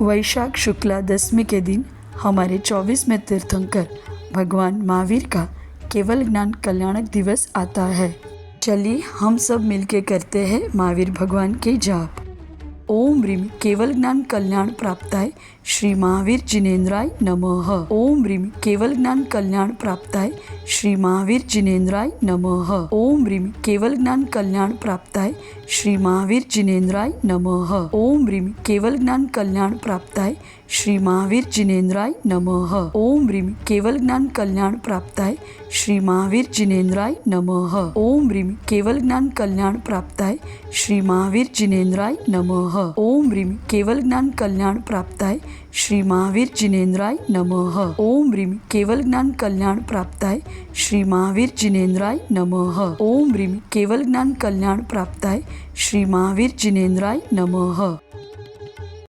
वैशाख शुक्ला दशमी के दिन हमारे 24वें तीर्थंकर भगवान महावीर का केवल ज्ञान कल्याणक दिवस आता है। चलिए हम सब मिलके करते हैं महावीर भगवान के जाप। ओम ह्रीम केवल ज्ञान कल्याण प्राप्ताय श्री महावीर जिनेन्द्राय नमः। ओम ह्रीम केवल ज्ञान कल्याण प्राप्ताय श्री महावीर जिनेन्द्राय नमः। ओम ह्रीम केवल ज्ञान कल्याण प्राप्ताय श्री महावीर जिनेन्द्राय नमः। ओम ह्रीम केवल ज्ञान कल्याण प्राप्ताय श्री महावीर जिनेन्द्राय नमः। ओम ह्रीम केवल ज्ञान कल्याण प्राप्ताय श्री महावीर जिनेन्द्राय नमः। ओम ह्रीम केवल ज्ञान कल्याण प्राप्ताय श्री महावीर जिनेन्द्राय नमः। ओम ह्रीम केवल ज्ञान कल्याण प्राप्ताय श्री महावीर जिनेन्द्राय नमः। ओम ह्रीम केवल ज्ञान कल्याण प्राप्ताय श्री महावीर जिनेन्द्राय नमः। ओम ह्रीम केवल ज्ञान कल्याण प्राप्ताय श्री महावीर जिनेन्द्राय नमः।